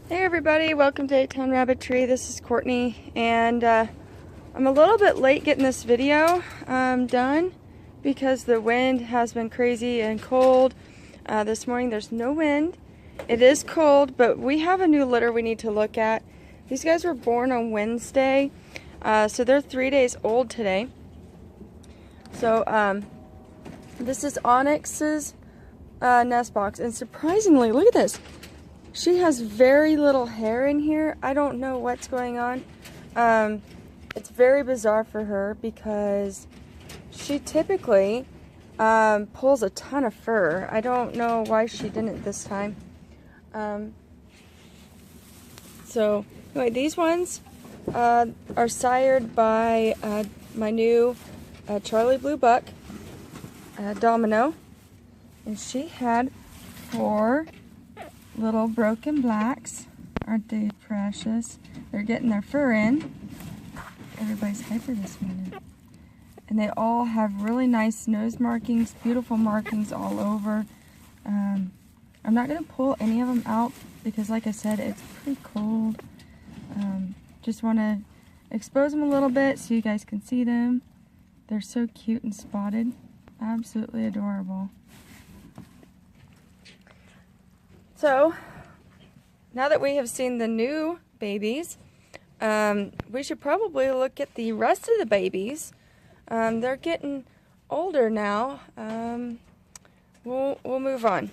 Hey everybody, welcome to A-Town Rabbitry. This is Courtney, and I'm a little bit late getting this video done because the wind has been crazy and cold. This morning there's no wind. It is cold, but we have a new litter we need to look at. These guys were born on Wednesday, so they're 3 days old today. So this is Onyx's nest box, and surprisingly, look at this. She has very little hair in here. I don't know what's going on. It's very bizarre for her because she typically pulls a ton of fur. I don't know why she didn't this time. So anyway, these ones are sired by my new Charlie Blue Buck, Domino, and she had 4 little broken blacks. Aren't they precious? They're getting their fur in. Everybody's hyper this morning. And they all have really nice nose markings, beautiful markings all over. I'm not going to pull any of them out because, like I said, it's pretty cold. Just want to expose them a little bit so you guys can see them. They're so cute and spotted. Absolutely adorable. So, now that we have seen the new babies, we should probably look at the rest of the babies. They're getting older now. We'll move on.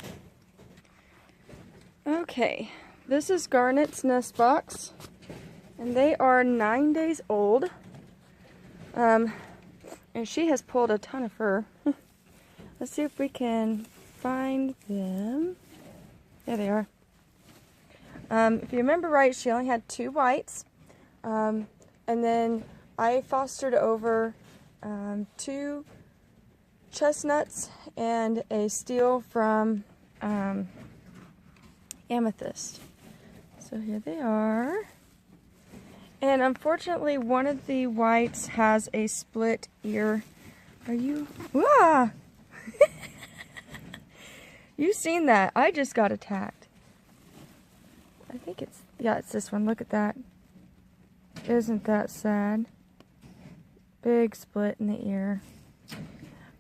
Okay, this is Garnet's nest box, and they are 9 days old. And she has pulled a ton of fur. Let's see if we can find them. There they are. If you remember right, she only had 2 whites. And then I fostered over 2 chestnuts and a steel from Amethyst. So here they are. And unfortunately, one of the whites has a split ear. Are you? Ah! You've seen that. I just got attacked. I think it's, yeah, it's this one. Look at that. Isn't that sad? Big split in the ear.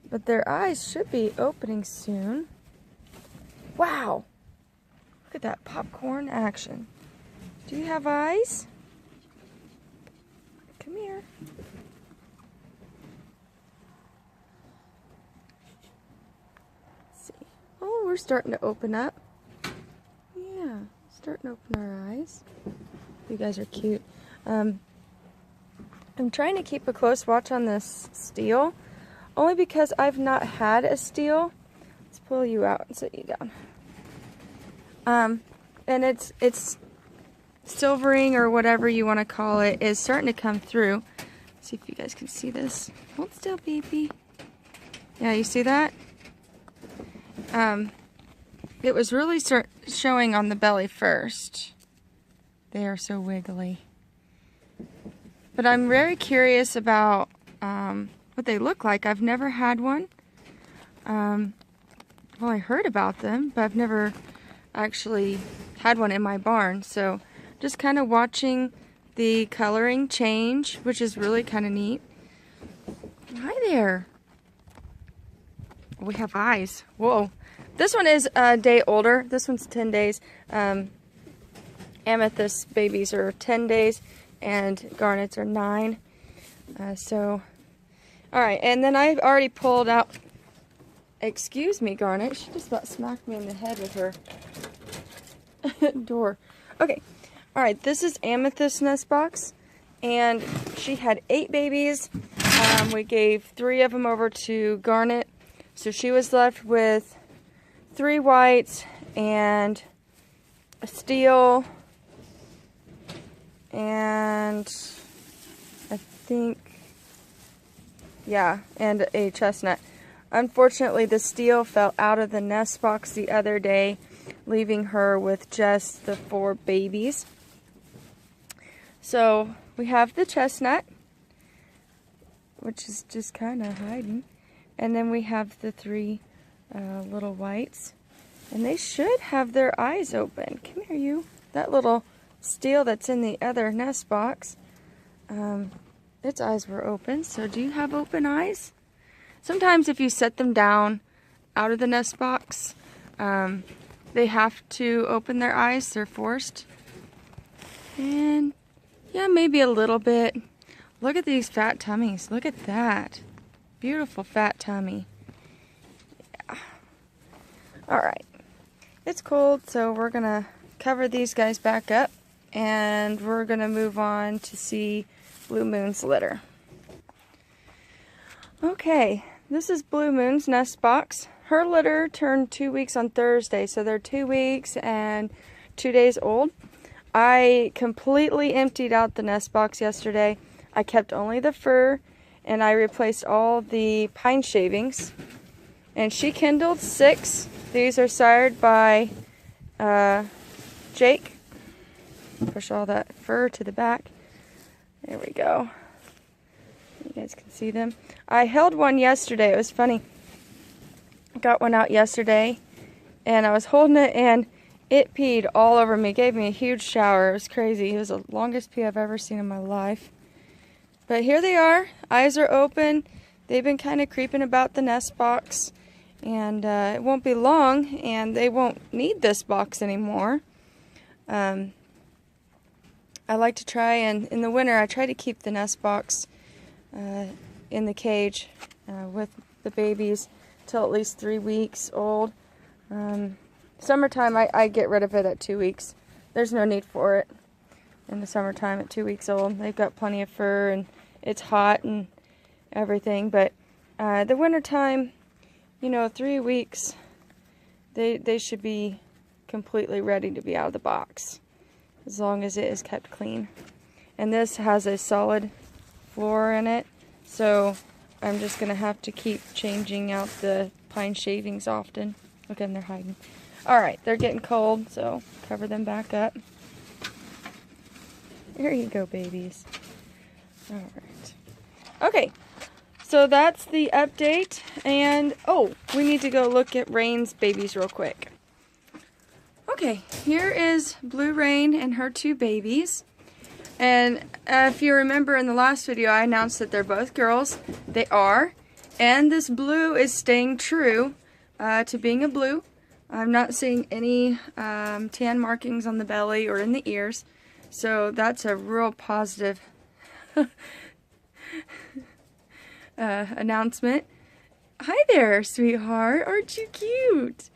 But their eyes should be opening soon. Wow. Look at that popcorn action. Do you have eyes? Come here. Oh, we're starting to open up. Yeah, starting to open our eyes. You guys are cute. I'm trying to keep a close watch on this steel, only because I've not had a steel. Let's pull you out and sit you down. And it's silvering, or whatever you want to call it, is starting to come through. Let's see if you guys can see this. Hold still, baby. Yeah, you see that? It was really showing on the belly first. They are so wiggly. But I'm very curious about what they look like. I've never had one. Well, I heard about them, but I've never actually had one in my barn. So just kind of watching the coloring change, which is really kind of neat. Hi there. We have eyes. Whoa. This one is a day older. This one's 10 days. Amethyst babies are 10 days, and Garnets are 9. Alright, and then I've already pulled out, excuse me, Garnet, she just about smacked me in the head with her door. Okay, alright, this is Amethyst nest box, and she had 8 babies. We gave 3 of them over to Garnet, so she was left with 3 whites and a steel, and I think, yeah, and a chestnut. Unfortunately, the steel fell out of the nest box the other day, leaving her with just the 4 babies. So we have the chestnut, which is just kind of hiding, and then we have the 3 little whites, and they should have their eyes open. Come here, you. that little steel that's in the other nest box, its eyes were open. So do you have open eyes? Sometimes if you set them down out of the nest box, they have to open their eyes. They're forced. And yeah, maybe a little bit. Look at these fat tummies. Look at that. Beautiful fat tummy. Yeah. Alright. It's cold, so we're going to cover these guys back up. And we're going to move on to see Blue Moon's litter. Okay, this is Blue Moon's nest box. Her litter turned 2 weeks on Thursday, so they're 2 weeks and 2 days old. I completely emptied out the nest box yesterday. I kept only the fur, and I replaced all the pine shavings. And she kindled 6. These are sired by Jake. Push all that fur to the back. There we go. You guys can see them. I held one yesterday. It was funny. I got one out yesterday, and I was holding it, and it peed all over me. It gave me a huge shower. It was crazy. It was the longest pee I've ever seen in my life. But here they are. Eyes are open. They've been kind of creeping about the nest box. And it won't be long, and they won't need this box anymore. I like to try, and in the winter, I try to keep the nest box in the cage with the babies till at least 3 weeks old. Summertime, I get rid of it at 2 weeks. There's no need for it in the summertime at 2 weeks old. They've got plenty of fur, and it's hot and everything. But the wintertime, you know, 3 weeks, they should be completely ready to be out of the box, as long as it is kept clean. And this has a solid floor in it, so I'm just going to have to keep changing out the pine shavings often. Look at them, they're hiding. Alright, they're getting cold, so cover them back up. There you go, babies. Alright. Okay, so that's the update. And, oh, we need to go look at Rain's babies real quick. Okay, here is Blue Rain and her 2 babies. And if you remember in the last video, I announced that they're both girls. They are. And this blue is staying true to being a blue. I'm not seeing any tan markings on the belly or in the ears. So that's a real positive announcement. Hi there, sweetheart. Aren't you cute?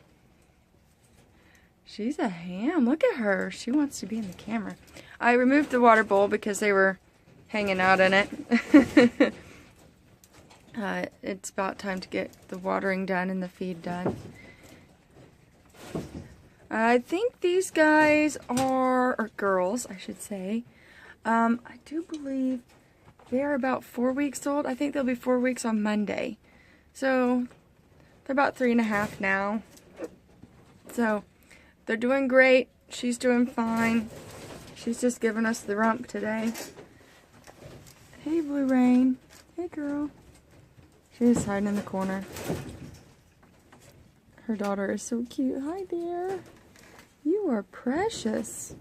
She's a ham. Look at her. She wants to be in the camera. I removed the water bowl because they were hanging out in it. It's about time to get the watering done and the feed done. I think these guys are, or girls, I should say. I do believe they're about 4 weeks old. I think they'll be 4 weeks on Monday. So, they're about 3.5 now. So, they're doing great. She's doing fine. She's just giving us the rump today. Hey, Blue Rain. Hey, girl. She's hiding in the corner. Her daughter is so cute. Hi there. You are precious.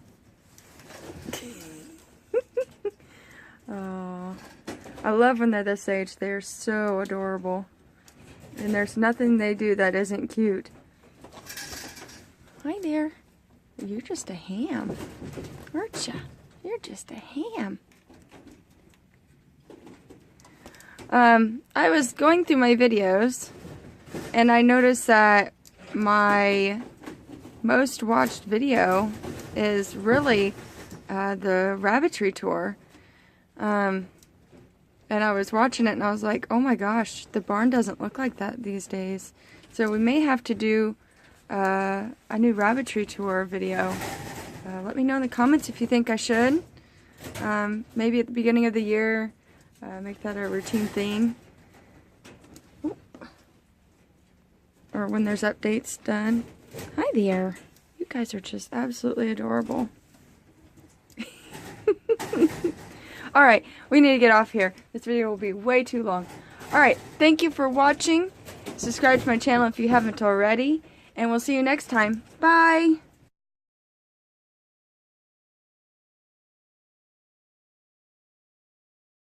Oh, I love when they're this age. They're so adorable. And there's nothing they do that isn't cute. Hi there. You're just a ham, aren't ya? You're just a ham. I was going through my videos, and I noticed that my most watched video is really the Rabbitry tour. And I was watching it, and I was like, oh my gosh, the barn doesn't look like that these days. So we may have to do a new Rabbitry tour video. Let me know in the comments if you think I should. Maybe at the beginning of the year, make that a routine thing. Ooh. Or when there's updates done. Hi there. You guys are just absolutely adorable. Alright, we need to get off here. This video will be way too long. Alright, thank you for watching. Subscribe to my channel if you haven't already. And we'll see you next time. Bye!